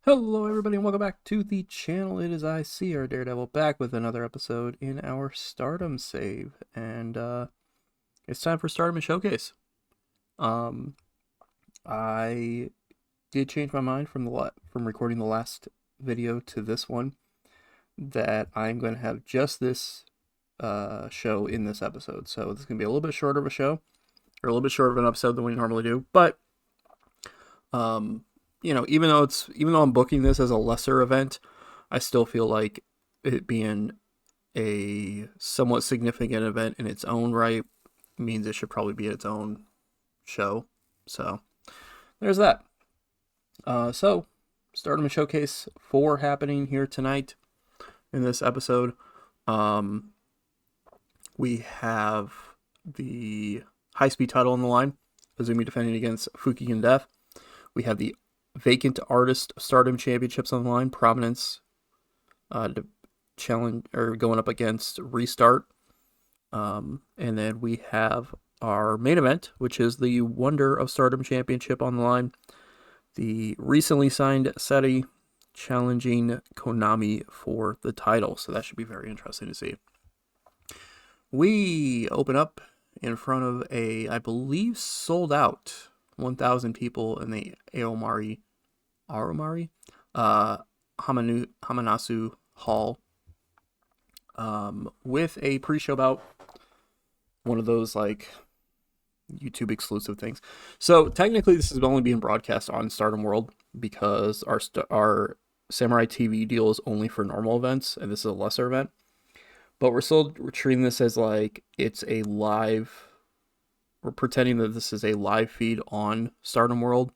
Hello, everybody, and welcome back to the channel. It is I, Seer Daredevil, back with another episode in our Stardom save, and it's time for Stardom and Showcase. Um, I did change my mind from from recording the last video to this one, that I'm going to have just this show in this episode. So this is going to be a little bit shorter of a show, or a little bit shorter of an episode than we normally do, but even though I'm booking this as a lesser event, I still feel like it being a somewhat significant event in its own right means it should probably be its own show. So there's that. So Stardom Showcase 4 happening here tonight in this episode. We have the high speed title on the line, Azumi defending against Fuki and Death. We have the vacant Artist Stardom Championships on the line, Prominence challenge or going up against Restart. And then we have our main event, which is the Wonder of Stardom Championship on the line. The recently signed Sareee challenging Konami for the title. So that should be very interesting to see. We open up in front of I believe, sold out 1,000 people in the Aromari Hamanasu Hall, with a pre-show bout, one of those like YouTube exclusive things. So technically this is only being broadcast on Stardom World because our Samurai TV deal is only for normal events, and this is a lesser event. But we're treating this as like it's a live. We're pretending that this is a live feed on Stardom World.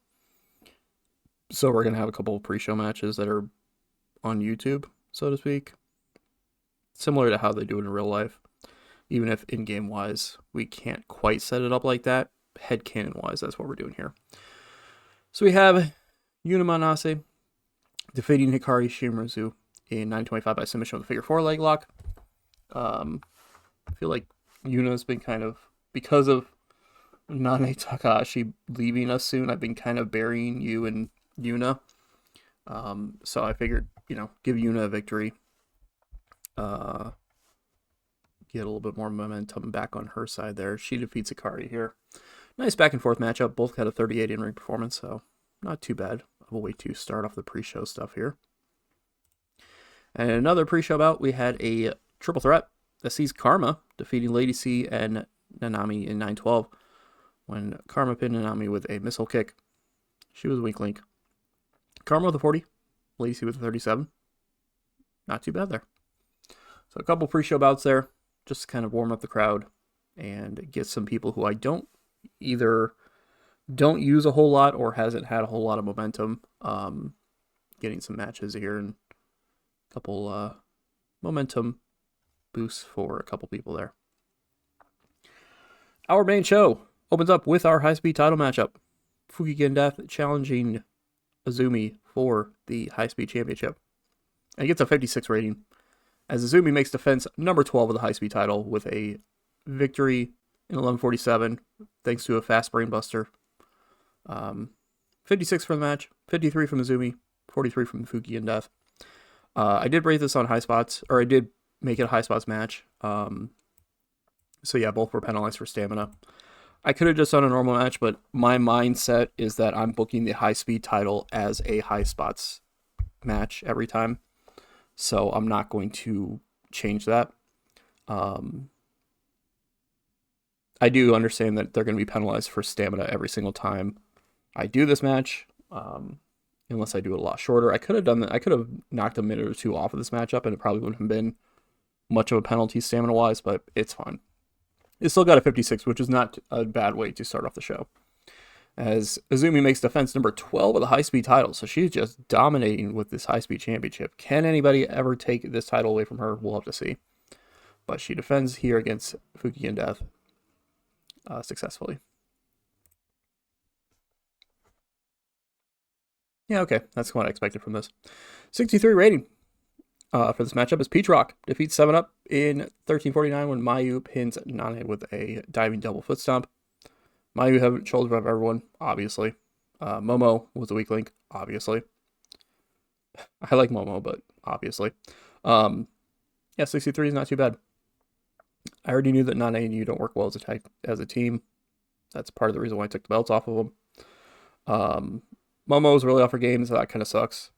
So we're going to have a couple of pre-show matches that are on YouTube, so to speak. Similar to how they do it in real life. Even if in-game wise, we can't quite set it up like that. Headcanon wise, that's what we're doing here. So we have Yuna Manase defeating Hikari Shimizu in 9:25 by submission with a figure 4 leg lock. I feel like Yuna's been kind of, because of Nane Takahashi leaving us soon, I've been kind of burying you and Yuna. So I figured, give Yuna a victory. Get a little bit more momentum back on her side there. She defeats Hikari here. Nice back and forth matchup. Both had a 38 in-ring performance, so not too bad of a way to start off the pre-show stuff here. And another pre-show bout, we had a triple threat that sees Karma defeating Lady C and Nanami in 9:12. When Karma pinned Nanami with a missile kick. She was a weak link. Karma with a 40. Lady C with a 37. Not too bad there. So a couple pre-show bouts there, just to kind of warm up the crowd and get some people who I don't use a whole lot or hasn't had a whole lot of momentum, getting some matches here and a couple momentum boosts for a couple people there. Our main show opens up with our high-speed title matchup. Fukigen Death challenging Azumi for the high-speed championship. And he gets a 56 rating, as Azumi makes defense number 12 of the high-speed title with a victory in 11:47, thanks to a fast brainbuster. 56 for the match, 53 from Azumi, 43 from Fukigen Death. I did rate this on high spots, or I did make it a high spots match. So yeah, both were penalized for stamina. I could have just done a normal match, but my mindset is that I'm booking the high speed title as a high spots match every time. So I'm not going to change that. I do understand that they're going to be penalized for stamina every single time I do this match, unless I do it a lot shorter. I could have done that. I could have knocked a minute or two off of this matchup, and it probably wouldn't have been much of a penalty stamina wise, but it's fine. It still got a 56, which is not a bad way to start off the show. As Azumi makes defense number 12 of the high-speed title, so she's just dominating with this high-speed championship. Can anybody ever take this title away from her? We'll have to see. But she defends here against Fukigen Death successfully. Yeah, okay, that's what I expected from this. 63 rating. For this matchup is Peach Rock defeats 7-Up in 13:49 when Mayu pins Nane with a diving double foot stomp. Mayu had shoulders above everyone, obviously. Momo was a weak link, obviously. I like Momo, but obviously. Um, yeah, 63 is not too bad. I already knew that Nane and you don't work well as a team. That's part of the reason why I took the belts off of them. Momo was really off her game, so that kind of sucks.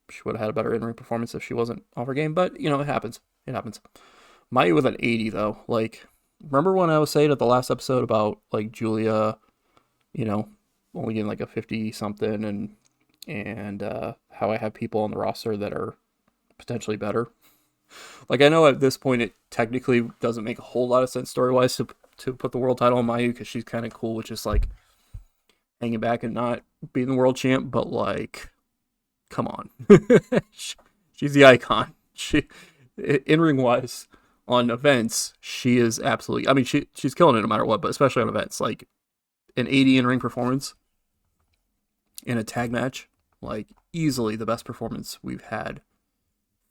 She would have had a better in-ring performance if she wasn't off her game, but it happens. It happens. Mayu with an 80 though. Like, remember when I was saying at the last episode about like Julia, you know, only getting like a 50 something, and how I have people on the roster that are potentially better. Like, I know at this point it technically doesn't make a whole lot of sense story wise to put the world title on Mayu because she's kind of cool with just like hanging back and not being the world champ, but like, come on. She's the icon. She, in ring wise, on events, she is absolutely. I mean, she's killing it no matter what, but especially on events, like an 80 in ring performance in a tag match, like easily the best performance we've had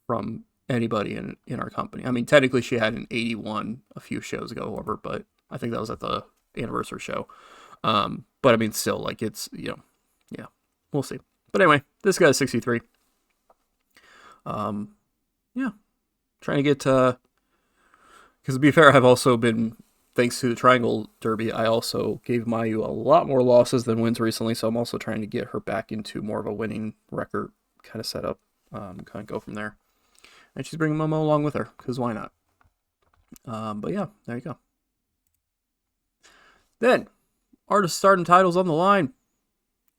from anybody in our company. I mean, technically she had an 81 a few shows ago, however, but I think that was at the anniversary show. But I mean, still, like, it's, yeah, we'll see. But anyway, this guy's 63. Yeah, trying to get, because to be fair, I've also been, thanks to the Triangle Derby, I also gave Mayu a lot more losses than wins recently, so I'm also trying to get her back into more of a winning record kind of setup, kind of go from there. And she's bringing Momo along with her, because why not? But yeah, there you go. Then, Artist Stardom titles on the line.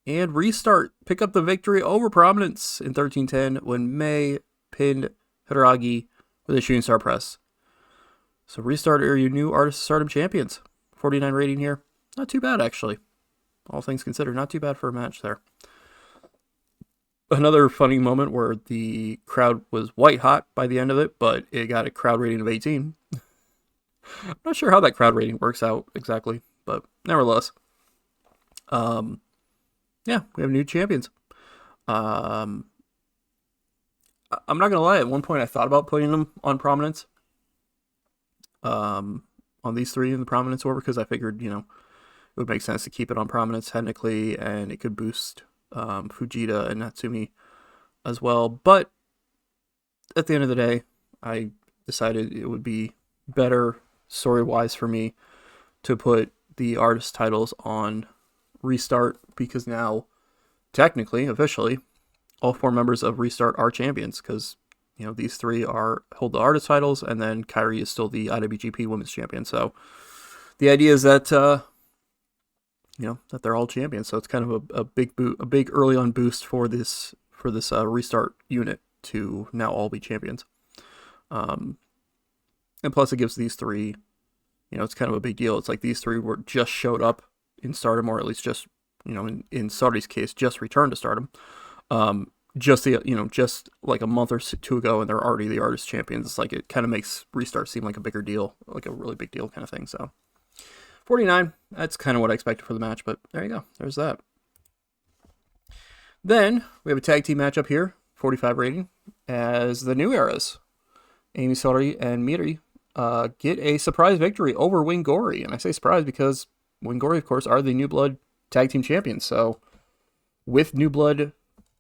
And Restart pick up the victory over Prominence in 1310 when May pinned Hiragi with a shooting star press. So Restart are your new Artist Stardom champions. 49 rating here. Not too bad, actually. All things considered, not too bad for a match there. Another funny moment where the crowd was white hot by the end of it, but it got a crowd rating of 18. I'm not sure how that crowd rating works out exactly, but nevertheless. Yeah, we have new champions. I'm not gonna lie, at one point I thought about putting them on Prominence. On these three in the Prominence order, because I figured, it would make sense to keep it on Prominence technically, and it could boost Fujita and Natsumi as well. But at the end of the day, I decided it would be better story-wise for me to put the artist titles on Restart, because now, technically, officially, all four members of Restart are champions, because these three hold the artist titles, and then Kairi is still the IWGP Women's Champion. So the idea is that that they're all champions. So it's kind of a big early on boost for this Restart unit to now all be champions. And plus it gives these three, it's kind of a big deal. It's like these three just showed up in Stardom, or at least just, in Saree's case, just returned to Stardom. Just like a month or two ago, and they're already the artist champions. It's like, it kind of makes Restart seem like a bigger deal, like a really big deal kind of thing. So 49, that's kind of what I expected for the match, but there you go. There's that. Then we have a tag team matchup here, 45 rating, as the New Eras, Amy Sareee and Miri, get a surprise victory over Wingori. And I say surprise because Wingori, of course, are the New Blood tag team champions. So with New Blood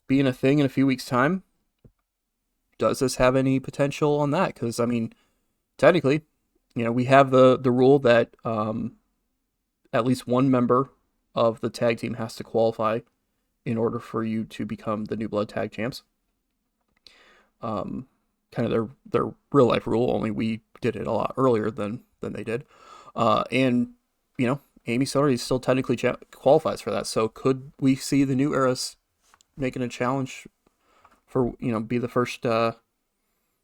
being a thing in a few weeks' time, does this have any potential on that? Because, I mean, technically, we have the rule that at least one member of the tag team has to qualify in order for you to become the New Blood tag champs. Kind of their real life rule, only we did it a lot earlier than they did. And, Amy Sareee still technically qualifies for that. So could we see the New Eras making a challenge for, be the first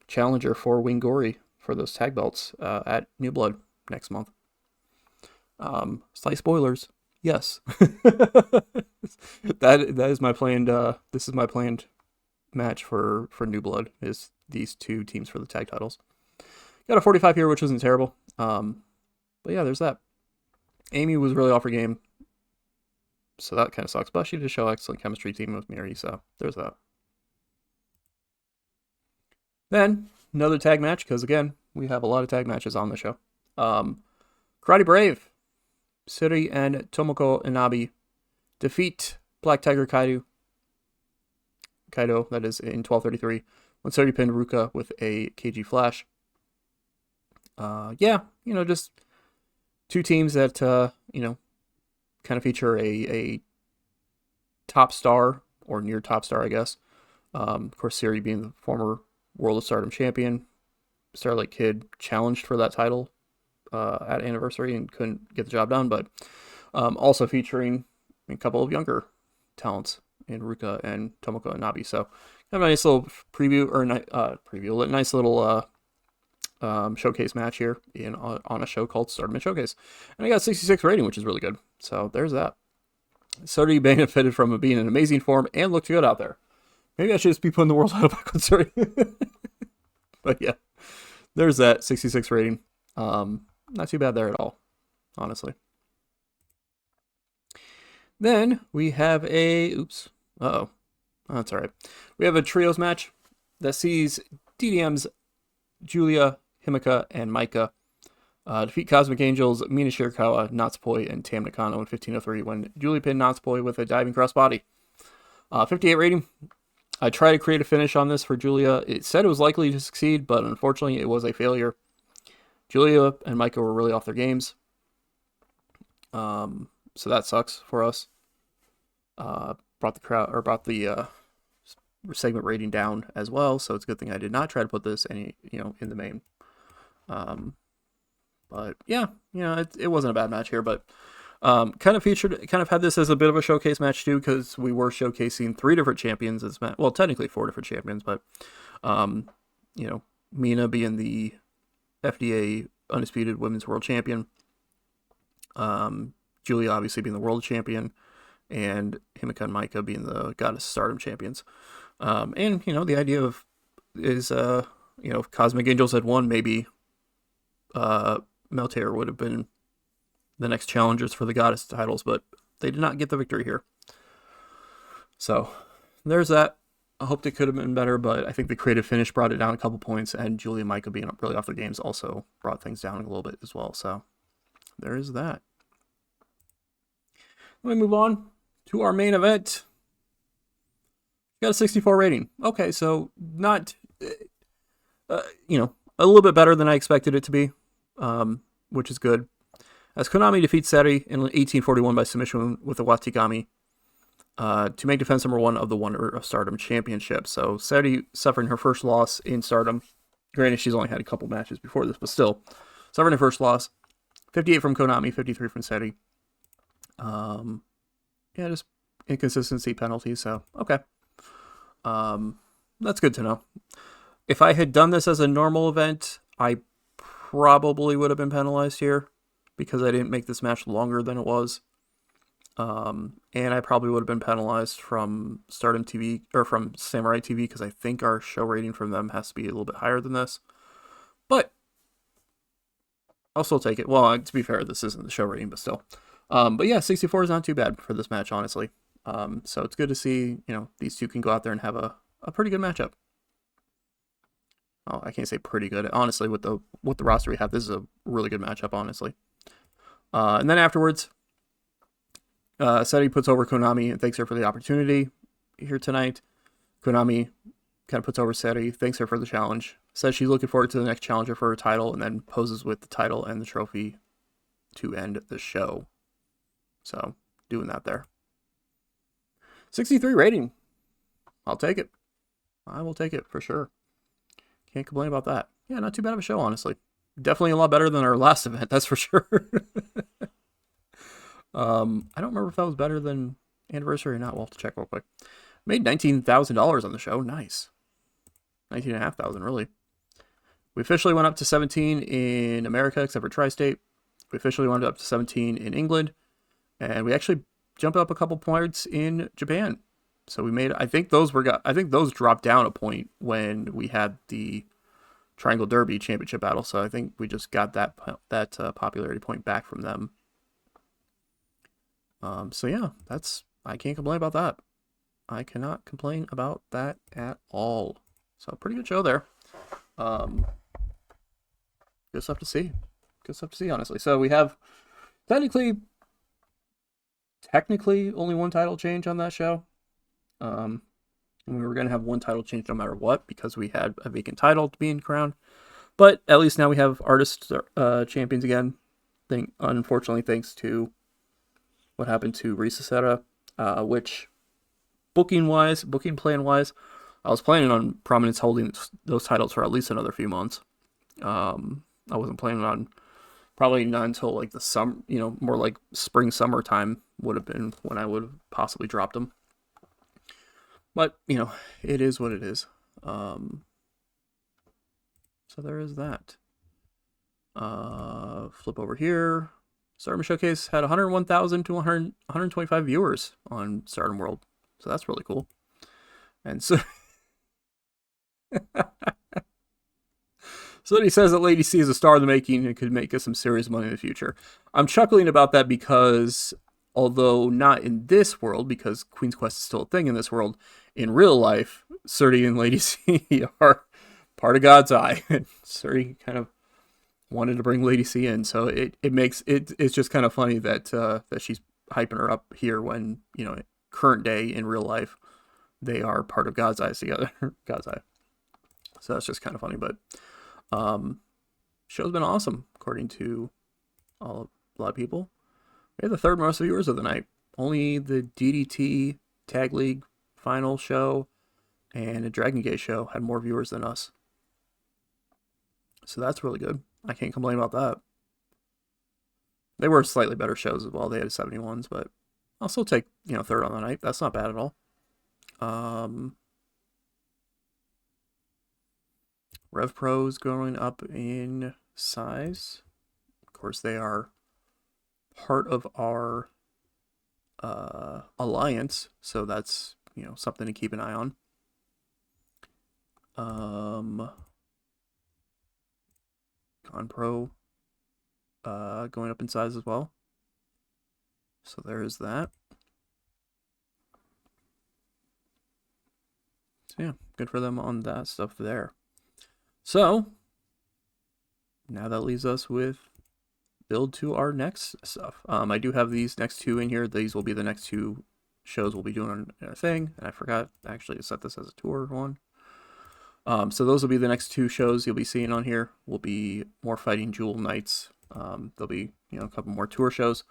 challenger for Wingori for those tag belts at New Blood next month? Slight spoilers. Yes. that is my planned, this is my planned match for New Blood, is these two teams for the tag titles. Got a 45 here, which isn't terrible. But yeah, there's that. Amy was really off her game, so that kind of sucks. But she did show excellent chemistry teaming with Miri, so there's that. Then, another tag match, because again, we have a lot of tag matches on the show. Karate Brave, Sareee and Tomoko Inabi defeat Black Tiger Kaido Kaido, that is, in 12:33, when Sareee pinned Ruka with a KG Flash. Yeah, just two teams that, kind of feature a top star, or near top star, I guess. Of course, Sareee being the former World of Stardom champion. Starlight Kid challenged for that title at Anniversary and couldn't get the job done, but also featuring a couple of younger talents in Ruka and Tomoko and Nabi. So have a nice little preview, a nice little showcase match here on a show called Stardom Showcase. And I got 66 rating, which is really good. So there's that. Sareee benefited from being in amazing form and looked good out there. Maybe I should just be putting the world title back on Sareee. But yeah, there's that 66 rating. Not too bad there at all, honestly. Then we have that's all right. We have a trios match that sees DDM's Julia, Himeka, and Maika defeat Cosmic Angels, Mina Shirakawa, Natsupoi, and Tam Nakano in 15:03 when Julia pinned Natsupoi with a diving crossbody. 58 rating. I tried to create a finish on this for Julia. It said it was likely to succeed, but unfortunately it was a failure. Julia and Maika were really off their games. So that sucks for us. Brought the segment rating down as well, so it's a good thing I did not try to put this in the main. But yeah, it wasn't a bad match here, but kind of had this as a bit of a showcase match too, because we were showcasing 3 different champions as match. Well, technically 4 different champions, but Mina being the FDA Undisputed Women's World Champion, Julia obviously being the World Champion, and Himeka and Maika being the Goddess Stardom champions. And the idea is if Cosmic Angels had won, maybe Meltear would have been the next challengers for the Goddess titles, but they did not get the victory here. So there's that. I hoped it could have been better, but I think the creative finish brought it down a couple points, and Julia and Maika being really off their games also brought things down a little bit as well. So there is that. Let me move on to our main event. Got a 64 rating. Okay, so not, a little bit better than I expected it to be, which is good. As Konami defeats Sareee in 1841 by submission with a Watigami to make defense number 1 of the Wonder of Stardom Championship. So Sareee suffering her first loss in Stardom. Granted, she's only had a couple matches before this, but still, suffering her first loss. 58 from Konami, 53 from Sareee. Just inconsistency penalties, so okay. That's good to know. If I had done this as a normal event, I probably would have been penalized here because I didn't make this match longer than it was. And I probably would have been penalized from Stardom TV or from Samurai TV because I think our show rating from them has to be a little bit higher than this. But I'll still take it. Well, to be fair, this isn't the show rating, but still. But yeah, 64 is not too bad for this match, honestly. So it's good to see, these two can go out there and have a pretty good matchup. Oh, I can't say pretty good. Honestly, with the roster we have, this is a really good matchup, honestly. And then afterwards, Sareee puts over Konami and thanks her for the opportunity here tonight. Konami kind of puts over Sareee, thanks her for the challenge, says she's looking forward to the next challenger for her title, and then poses with the title and the trophy to end the show. So, doing that there. 63 rating. I'll take it. I will take it for sure. Can't complain about that. Yeah, not too bad of a show, honestly. Definitely a lot better than our last event, that's for sure. I don't remember if that was better than Anniversary or not. We'll have to check real quick. Made $19,000 on the show. Nice. 19,500, really. We officially went up to 17 in America, except for Tri-State. We officially went up to 17 in England. And we actually jumped up a couple points in Japan. So we made, I think those dropped down a point when we had the Triangle Derby Championship battle. So I think we just got that popularity point back from them. So yeah, I can't complain about that. I cannot complain about that at all. So pretty good show there. Good stuff to see. Good stuff to see, honestly. So we have technically only one title change on that show. And we were going to have one title change no matter what because we had a vacant title to be in crowned. But at least now we have artist champions again. Unfortunately, thanks to what happened to Risa Serra, which booking plan wise, I was planning on Prominence holding those titles for at least another few months. I wasn't planning on probably not until like the summer, more like spring, summertime would have been when I would have possibly dropped them. But, it is what it is. So there is that. Flip over here. Stardom Showcase had 101,000 to 125 viewers on Stardom World. So that's really cool. And so so he says that Lady C is a star of the making and could make us some serious money in the future. I'm chuckling about that because, although not in this world, because Queen's Quest is still a thing in this world, in real life, Sareee and Lady C are part of God's Eye. And Sareee kind of wanted to bring Lady C in, so it's just kind of funny that that she's hyping her up here when, current day in real life, they are part of God's Eye together. God's Eye. So that's just kind of funny, but show's been awesome according to a lot of people. We had the third most viewers of the night. Only the DDT Tag League final show and a Dragon Gate show had more viewers than us. So that's really good. I can't complain about that. They were slightly better shows as well. They had 71s, but I'll still take, third on the night. That's not bad at all. Rev Pro's going up in size. Of course, they are part of our alliance, so that's, something to keep an eye on. Con Pro going up in size as well. So there is that. So yeah, good for them on that stuff there. So now that leaves us with build to our next stuff. I do have these next two in here. These will be the next two shows we'll be doing on a thing. And I forgot actually to set this as a tour one. So those will be the next two shows you'll be seeing on here. Will be more Fighting Jewel nights. There'll be, a couple more tour shows.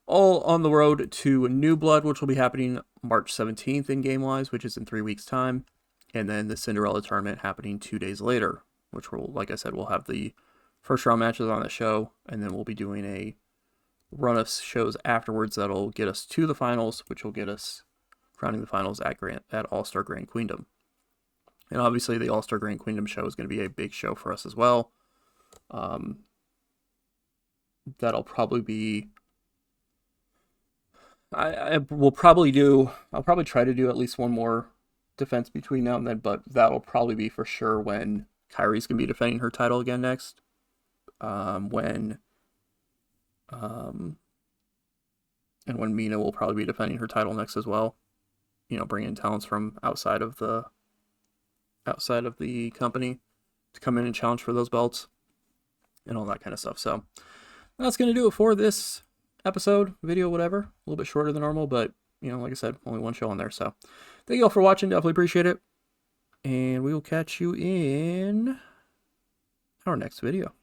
All on the road to New Blood, which will be happening March 17th in game-wise, which is in 3 weeks' time. And then the Cinderella tournament happening 2 days later, which will, like I said, we'll have the first round matches on the show, and then we'll be doing a run of shows afterwards that'll get us to the finals, which will get us crowning the finals at All-Star Grand Queendom. And obviously the All-Star Grand Queendom show is going to be a big show for us as well. That'll probably be... I'll probably try to do at least one more defense between now and then, but that'll probably be for sure when Kairi's going to be defending her title again next. And when Mina will probably be defending her title next as well. Bringing talents from outside of the company to come in and challenge for those belts and all that kind of stuff. So that's going to do it for this episode, video, whatever. A little bit shorter than normal, but, like I said, only one show on there. So thank you all for watching. Definitely appreciate it. And we will catch you in our next video.